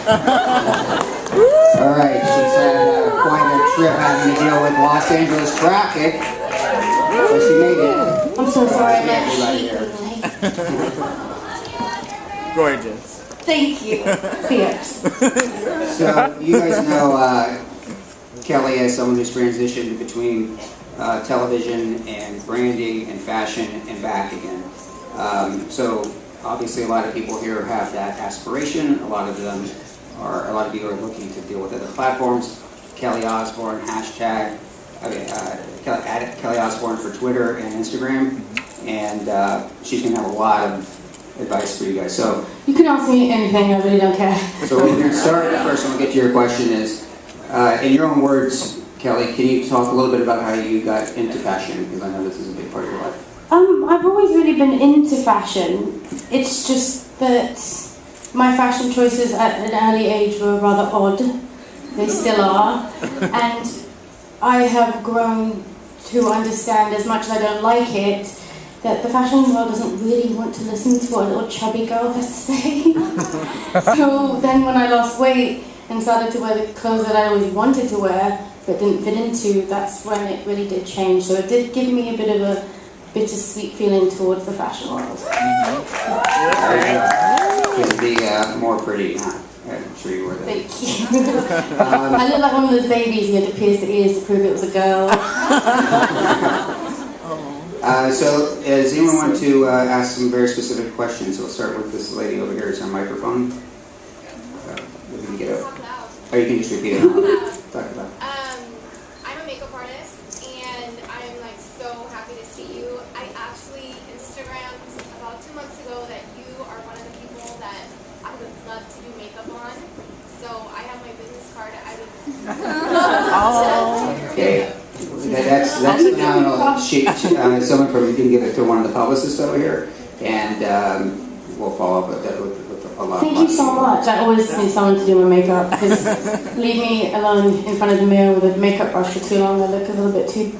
All right, she's had quite a trip having to deal with Los Angeles traffic, but she made it. I'm so sorry, I'm Everybody here. Gorgeous. Thank you. Fierce. So you guys know Kelly as someone who's transitioned between television and branding and fashion and back again. So obviously a lot of people here have that aspiration. A lot of you are looking to deal with other platforms. Kelly Osbourne hashtag. Kelly Osbourne for Twitter and Instagram, and she's going to have a lot of advice for you guys. So you can ask me anything, I really don't care. So we're going to start. The first one we'll get to your question is, in your own words, Kelly, can you talk a little bit about how you got into fashion? Because I know this is a big part of your life. I've always really been into fashion. It's just that my fashion choices at an early age were rather odd. They still are. And I have grown to understand, as much as I don't like it, that the fashion world doesn't really want to listen to what a little chubby girl has to say. So then when I lost weight and started to wear the clothes that I always wanted to wear but didn't fit into, that's when it really did change. So it did give me a bit of a bittersweet feeling towards the fashion world. To be more pretty, huh? I'm sure you were that. Thank you. I look like one of those babies who had to pierce the ears to prove it was a girl. So does anyone want to ask some very specific questions? We'll start with this lady over here. Is her microphone? We can get up. Oh, you can just repeat it. Talk about it. I'm a makeup artist, and I'm like so happy to see you. I actually Instagrammed about 2 months ago that you are one of the people that I would love to do makeup on. So I have my business card. I would love to. Okay. That's phenomenal. Someone from, you can give it to one of the publicists over here, and we'll follow up with that with a lot. Thank you so much. I always need someone to do my makeup, because leave me alone in front of the mirror with a makeup brush for too long. I look a little bit too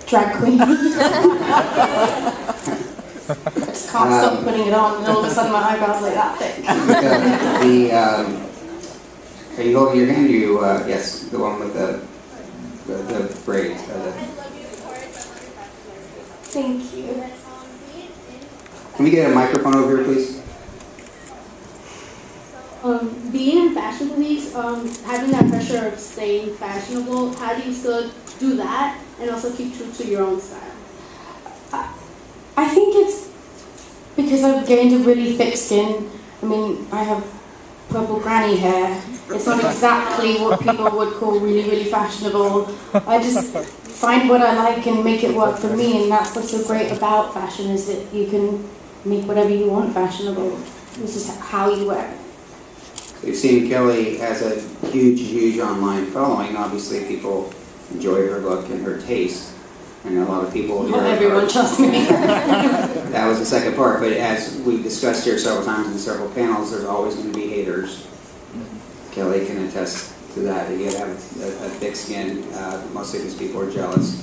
drag queen. I just can't stop putting it on, and all of a sudden my eyebrows like that thick. Are you holding your hand? You yes, the one with the braids. Thank you. Can we get a microphone over here, please? Being in fashion police, having that pressure of staying fashionable, how do you still do that and also keep true to your own style? I think it's because I've gained a really thick skin. I mean, I have purple granny hair. It's not exactly what people would call really, really fashionable. I just find what I like and make it work for me, and that's what's so great about fashion, is that you can make whatever you want fashionable. It's just how you wear it. We've seen Kelly has a huge, huge online following. Obviously, people enjoy her look and her taste. And a lot of people here. Not everyone trusts me. That was the second part, but as we've discussed here several times in several panels, there's always going to be haters. Kelly can attest to that. You have a thick skin. Mostly because people are jealous.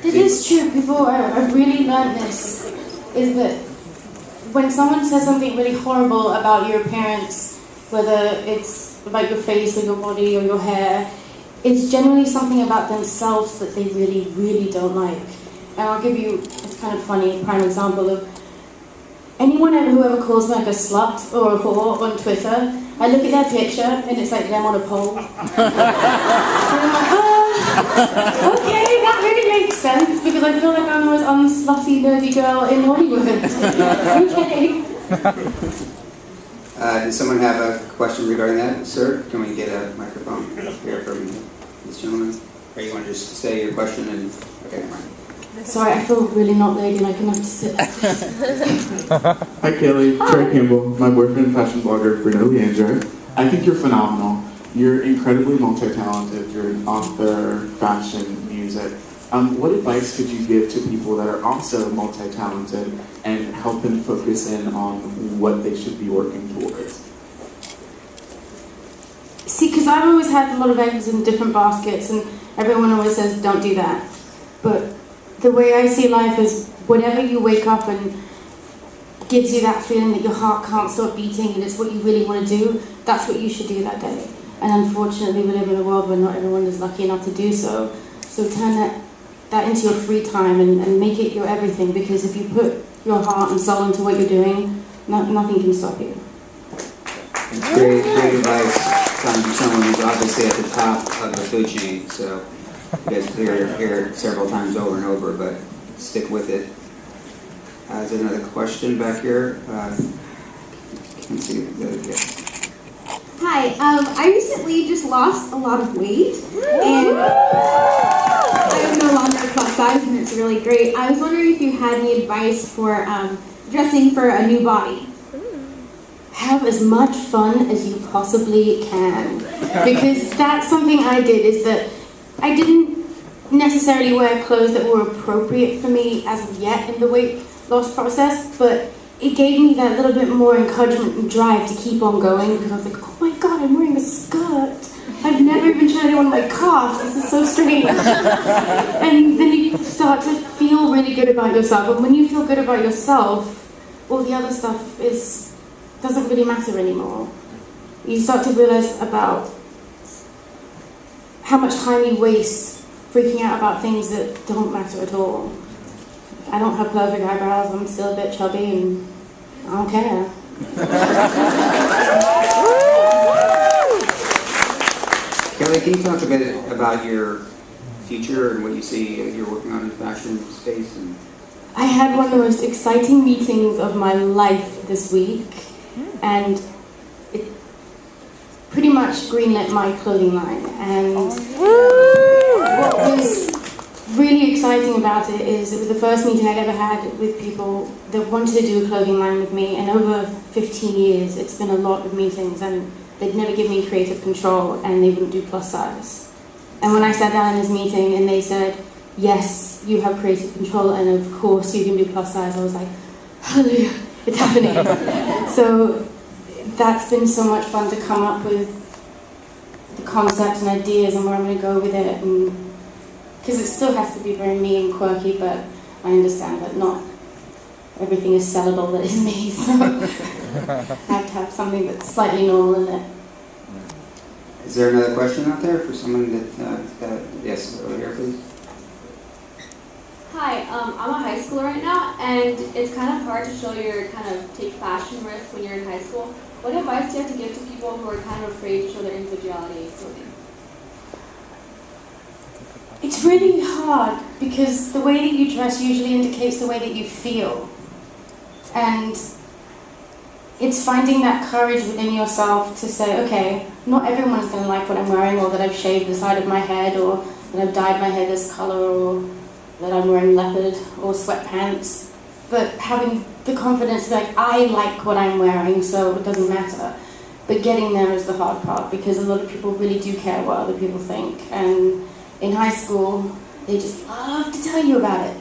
It is true. People, I've really learned this, is that when someone says something really horrible about your appearance, whether it's about your face or your body or your hair, it's generally something about themselves that they really, really don't like. And I'll give you, it's kind of funny, a prime example of anyone who ever calls me like a slut or a whore on Twitter, I look at their picture and it's like them on a pole. And I'm like, okay, that really makes sense, because I feel like I'm the most unslutty, nerdy girl in Hollywood. Okay. Does someone have a question regarding that? Sir, can we get a microphone here from this gentleman? Or you want to just say your question and... Okay, never mind. Sorry, I feel really not ladylike enough to sit. Hi Kelly, Trey Campbell, my boyfriend and fashion blogger, Bruno Leandro. I think you're phenomenal. You're incredibly multi-talented. You're an author, fashion, music. What advice could you give to people that are also multi-talented and help them focus in on what they should be working towards? See, because I've always had a lot of eggs in different baskets, and everyone always says, don't do that. But the way I see life is, whatever you wake up and gives you that feeling that your heart can't stop beating and it's what you really want to do, that's what you should do that day. And unfortunately, we live in a world where not everyone is lucky enough to do so. So turn that into your free time and make it your everything, because if you put your heart and soul into what you're doing, nothing can stop you. Great advice coming from someone who's obviously at the top of the food chain. So you guys clearly hear it several times over and over, but stick with it. Is there another question back here? Can see yes. Hi, I recently just lost a lot of weight, and I am no longer plus size, and it's really great. I was wondering if you had any advice for dressing for a new body. Have as much fun as you possibly can, because that's something I did, is that I didn't necessarily wear clothes that were appropriate for me as of yet in the weight loss process, but it gave me that little bit more encouragement and drive to keep on going, because I was like, oh my god, I'm wearing a skirt. I've never even tried it on my calves. This is so strange. And then you start to feel really good about yourself. And when you feel good about yourself, all the other stuff doesn't really matter anymore. You start to realize about how much time you waste freaking out about things that don't matter at all. I don't have perfect eyebrows, I'm still a bit chubby, and I don't care. Kelly, can you talk a bit about your future and what you see you're working on in the fashion space? I had one of the most exciting meetings of my life this week, and it pretty much greenlit my clothing line. And what was really exciting about it is it was the first meeting I'd ever had with people that wanted to do a clothing line with me, and over 15 years it's been a lot of meetings, and they'd never give me creative control, and they wouldn't do plus size. And when I sat down in this meeting and they said, yes, you have creative control, and of course you can do plus size, I was like, hallelujah, it's happening. So that's been so much fun to come up with the concepts and ideas and where I'm going to go with it, and because it still has to be very me and quirky, but I understand that not everything is sellable that is me, so I have to have something that's slightly normal in it. Is there another question out there for someone that yes, over here, please? Hi, I'm a high schooler right now, and it's kind of hard to show your take fashion risks when you're in high school. What advice do you have to give to people who are kind of afraid to show their individuality in clothing? It's really hard, because the way that you dress usually indicates the way that you feel. And it's finding that courage within yourself to say, okay, not everyone's going to like what I'm wearing, or that I've shaved the side of my head, or that I've dyed my hair this color, or that I'm wearing leopard or sweatpants. But having the confidence to be like, I like what I'm wearing, so it doesn't matter. But getting there is the hard part, because a lot of people really do care what other people think. And in high school, they just love to tell you about it.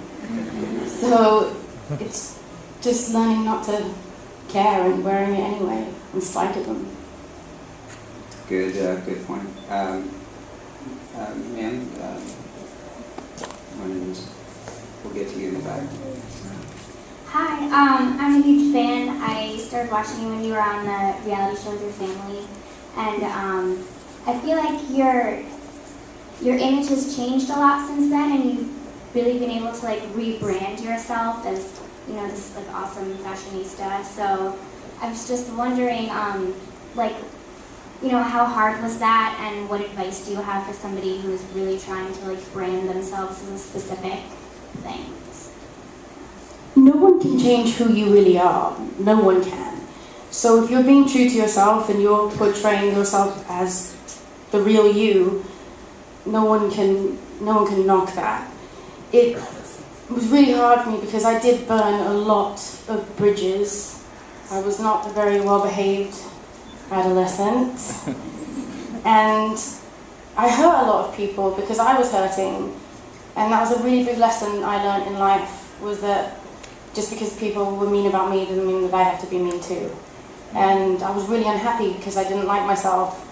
So it's just learning not to care and wearing it anyway, in spite of them. Good point. Ma'am, we'll get to you in the back. Hi, I'm a huge fan. I started watching you when you were on the reality show with your family, and I feel like your image has changed a lot since then, and you've really been able to rebrand yourself as this awesome fashionista. So I was just wondering, how hard was that, and what advice do you have for somebody who is really trying to brand themselves as a specific thing? No one can change who you really are. No one can. So if you're being true to yourself and you're portraying yourself as the real you, no one can knock that. It was really hard for me because I did burn a lot of bridges. I was not a very well-behaved adolescent. And I hurt a lot of people because I was hurting. And that was a really big lesson I learned in life, was that just because people were mean about me doesn't mean that I have to be mean too. And I was really unhappy because I didn't like myself.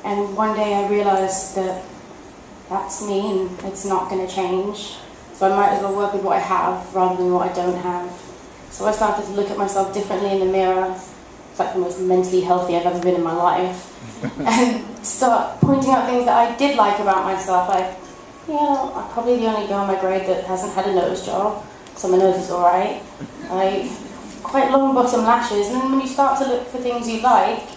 And one day I realized that that's me and it's not going to change. So I might as well work with what I have rather than what I don't have. So I started to look at myself differently in the mirror. It's like the most mentally healthy I've ever been in my life. And start pointing out things that I did like about myself. Like, yeah, I'm probably the only girl in my grade that hasn't had a nose job, so my nose is alright. Quite long bottom lashes, and then when you start to look for things you like,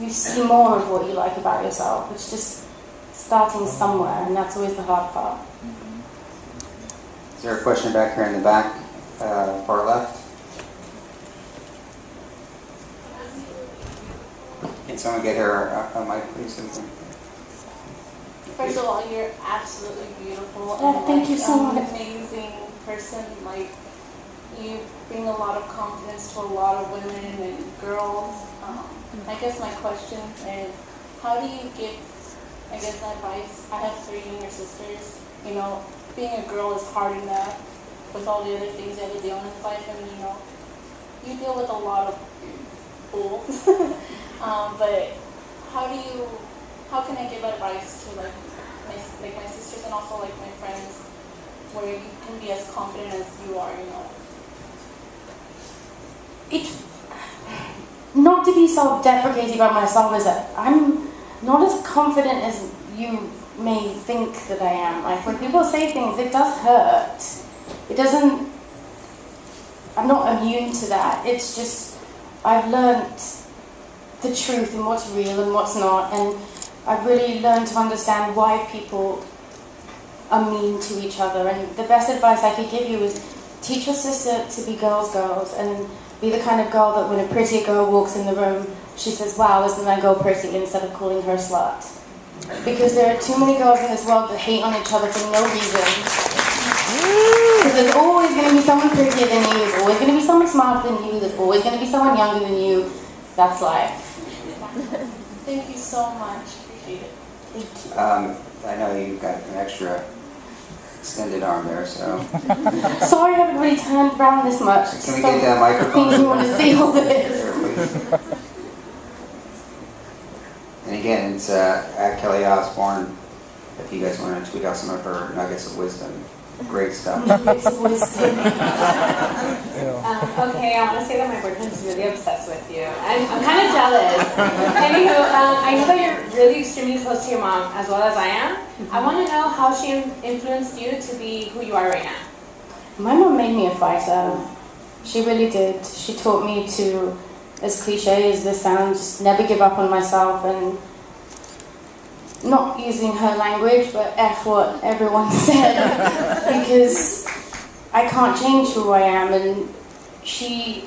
you see more of what you like about yourself. It's just starting somewhere, and that's always the hard part. Is there a question back here in the back, far left? Can someone get her a mic, please? First of all, you're absolutely beautiful. Oh, and thank you so much. An amazing person. Like, you bring a lot of confidence to a lot of women and girls. I guess my question is, how do you give, I guess, advice? I have 3 younger sisters. You know, being a girl is hard enough with all the other things you have to deal with in life, and you know, you deal with a lot of bull. But how can I give advice to like my sisters and also like my friends, where you can be as confident as you are, you know? It's not to be self-deprecating about myself, is that I'm not as confident as you may think that I am. Like, when people say things, it does hurt. It doesn't, I'm not immune to that. It's just, I've learnt the truth and what's real and what's not, and I've really learned to understand why people are mean to each other. And the best advice I could give you is teach your sister to be girls, and be the kind of girl that when a pretty girl walks in the room, she says, wow, isn't that girl pretty, instead of calling her a slut. Because there are too many girls in this world that hate on each other for no reason. Because there's always going to be someone prettier than you, there's always going to be someone smarter than you, there's always going to be someone younger than you. That's life. Thank you so much. Appreciate it. Thank you. I know you've got an extra extended arm there, so. Sorry I haven't really turned around this much. Can we get that microphone? I think you want to see all this. There, please. And again, it's at Kelly Osbourne. If you guys want to tweet out some of her nuggets of wisdom, great stuff. Nuggets of wisdom. Okay, I want to say that my boyfriend's really obsessed with you. I'm kind of jealous. Anywho, I know that you're really extremely close to your mom, as well as I am. I want to know how she influenced you to be who you are right now. My mom made me a fighter. She really did. She taught me to, as cliche as this sounds, just never give up on myself, and not using her language, but F what everyone said, because I can't change who I am, and she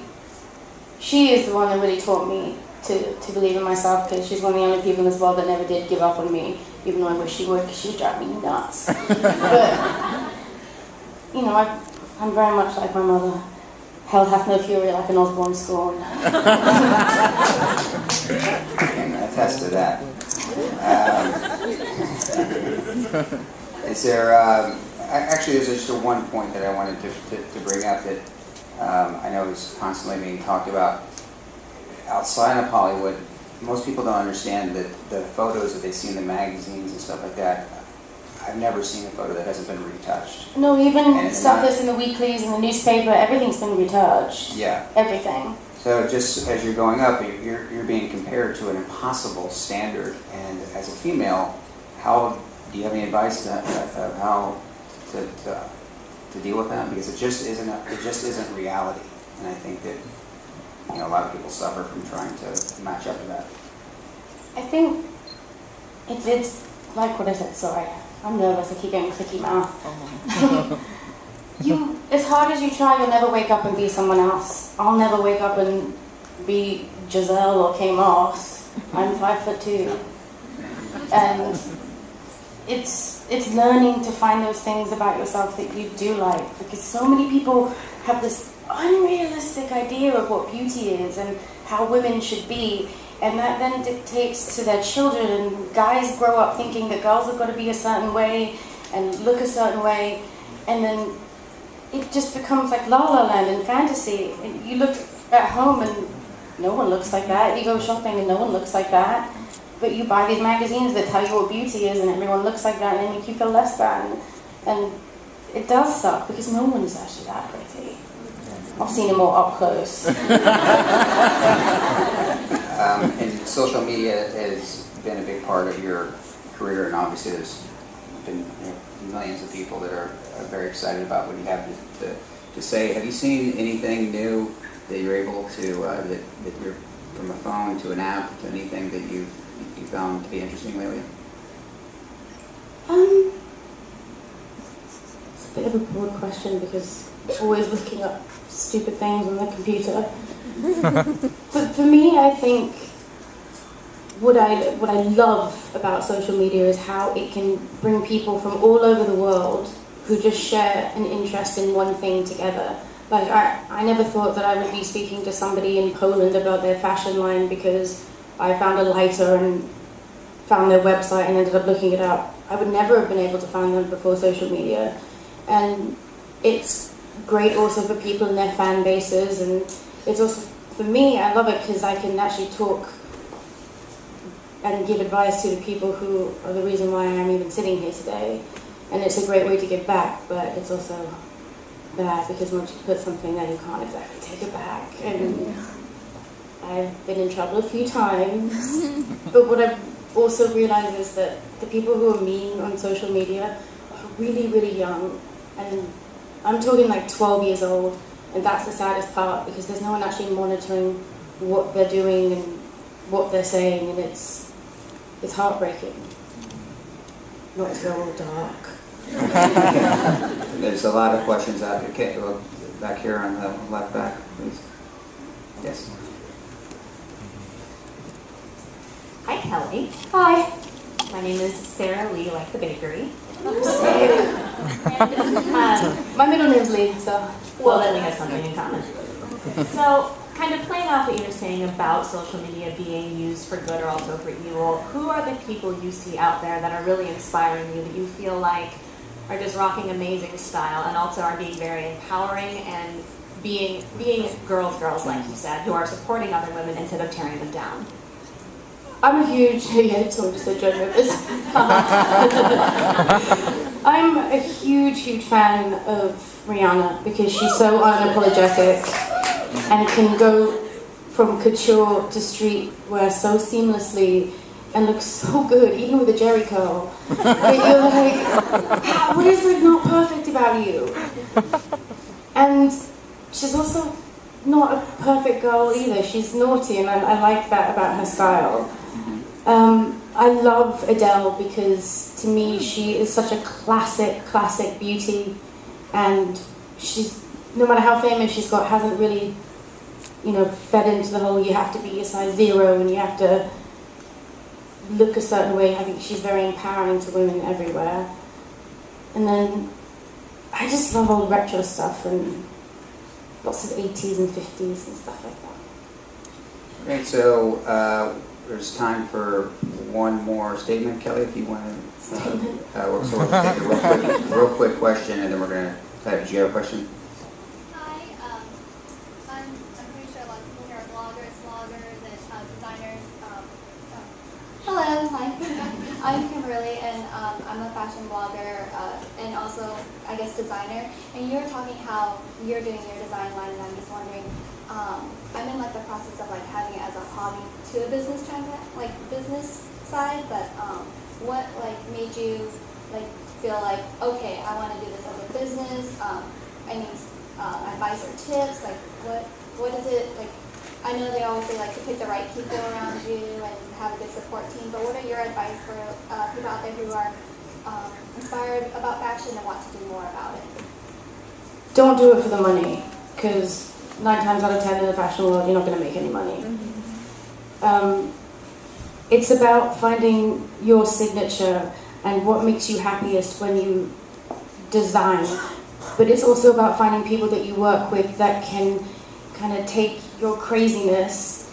is the one that really taught me to believe in myself, because she's one of the only people in this world that never did give up on me, even though I wish she would, because she would drive me nuts. But, you know, I'm very much like my mother. Hell hath no fury like an Osbourne scorn. I can attest to that. Is there, actually there's just one point that I wanted to bring up that I know is constantly being talked about. Outside of Hollywood, most people don't understand that the photos that they see in the magazines and stuff like that, I've never seen a photo that hasn't been retouched. No, even stuff that's in the weeklies and the newspaper, everything's been retouched. Yeah. Everything. So just as you're going up, you're being compared to an impossible standard. And as a female, do you have any advice of how to deal with that? Because it just isn't reality. And I think that a lot of people suffer from trying to match up to that. I think it's like what I said. Sorry, I'm nervous. I keep getting clicky mouth. As hard as you try, you'll never wake up and be someone else. I'll never wake up and be Giselle or Kay Moss. I'm 5'2", and it's learning to find those things about yourself that you do like, because so many people have this unrealistic idea of what beauty is and how women should be, and that then dictates to their children, and guys grow up thinking that girls have got to be a certain way and look a certain way, and then it just becomes like La La Land and fantasy. And you look at home and no one looks like that. You go shopping and no one looks like that. But you buy these magazines that tell you what beauty is and everyone looks like that, and they make you feel less than. And it does suck because no one is actually that pretty. I've seen it more up close. And social media has been a big part of your career, and obviously there's been millions of people that are very excited about what you have to say. Have you seen anything new that you're able to, that you're from a phone to an app to anything that you found to be interesting lately? It's a bit of a broad question because I'm always looking up stupid things on the computer. But for me, I think what I love about social media is how it can bring people from all over the world who just share an interest in one thing together. Like, I never thought that I would be speaking to somebody in Poland about their fashion line because I found a lighter and found their website and ended up looking it up. I would never have been able to find them before social media. And it's great also for people in their fan bases, and it's also, for me, I love it because I can actually talk and give advice to the people who are the reason why I'm even sitting here today. And it's a great way to give back, but it's also bad because once you put something there, you can't exactly take it back. And I've been in trouble a few times. But what I've also realized is that the people who are mean on social media are really, really young. And I'm talking like 12 years old, and that's the saddest part because there's no one actually monitoring what they're doing and what they're saying, and it's heartbreaking. Not to go all dark. There's a lot of questions out there. Okay, well, back here on the left back, please. Yes. Hi, Kelly. Hi. My name is Sarah Lee, like the bakery. My middle name's Lee, so. Well, then we have something in common. So, kind of playing off what you were saying about social media being used for good or also for evil, who are the people you see out there that are really inspiring you, that you feel like are just rocking amazing style and also are being very empowering and being girls, like you said, who are supporting other women instead of tearing them down? I'm a huge, someone just said Joan Rivers. I'm a huge fan of Rihanna because she's so unapologetic and can go from couture to streetwear so seamlessly and looks so good, even with a jerry curl. That you're like, what is like not perfect about you? And she's also not a perfect girl either. She's naughty, and I like that about her style. I love Adele because to me she is such a classic beauty, and she's, no matter how famous she's got, hasn't really, fed into the whole you have to be a size 0 and you have to look a certain way. I think she's very empowering to women everywhere. And then I just love old retro stuff and lots of 80s and 50s and stuff like that. Okay, so there's time for one more statement, Kelly, if you want to. So we'll just take a real quick question, and then we're going to type. Do you have a question? Hi, I'm pretty sure a lot of people here are bloggers, and designers. Hello, hi. I'm Kimberly, and I'm a fashion blogger and also, I guess, designer. And you were talking how you're doing your design line, and I'm just wondering, I'm in like the process of like having it as a hobby to a business business side, but what like made you like feel like, okay, I want to do this as a business? Any advice or tips? Like what is it like? I know they always say like to pick the right people around you and have a good support team, but what are your advice for people out there who are inspired about fashion and want to do more about it? Don't do it for the money, because 9 times out of 10 in the fashion world, you're not going to make any money. It's about finding your signature and what makes you happiest when you design. But it's also about finding people that you work with that can kind of take your craziness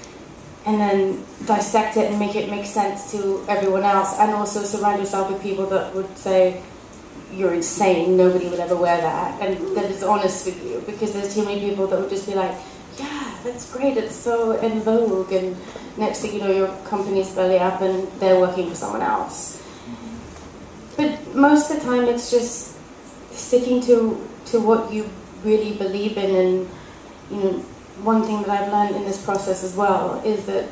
and then dissect it and make it make sense to everyone else, and also surround yourself with people that would say, you're insane, nobody would ever wear that, and that is honest with you, because there's too many people that would just be like, yeah, that's great, it's so en vogue, and next thing you know, your company's belly up and they're working for someone else. But most of the time, it's just sticking to what you really believe in, and one thing that I've learned in this process as well is that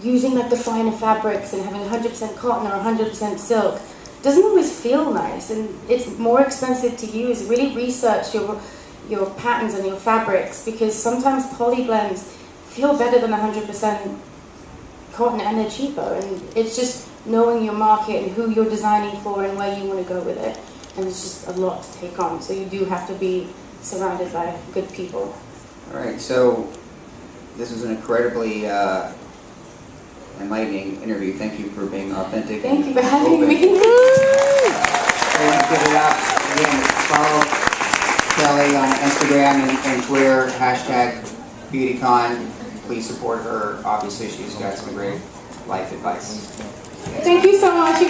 using like the finer fabrics and having 100% cotton or 100% silk doesn't always feel nice, and it's more expensive to use. Really research your patterns and your fabrics, because sometimes poly blends feel better than 100% cotton and they're cheaper, and it's just knowing your market and who you're designing for and where you want to go with it, and it's just a lot to take on, so you do have to be surrounded by good people. All right, so this was an incredibly enlightening interview. Thank you for being authentic. Thank you for having me. Give it up. Again, follow Kelly on Instagram and Twitter, #BeautyCon. Please support her. Obviously, she's got some great life advice. Thank you so much.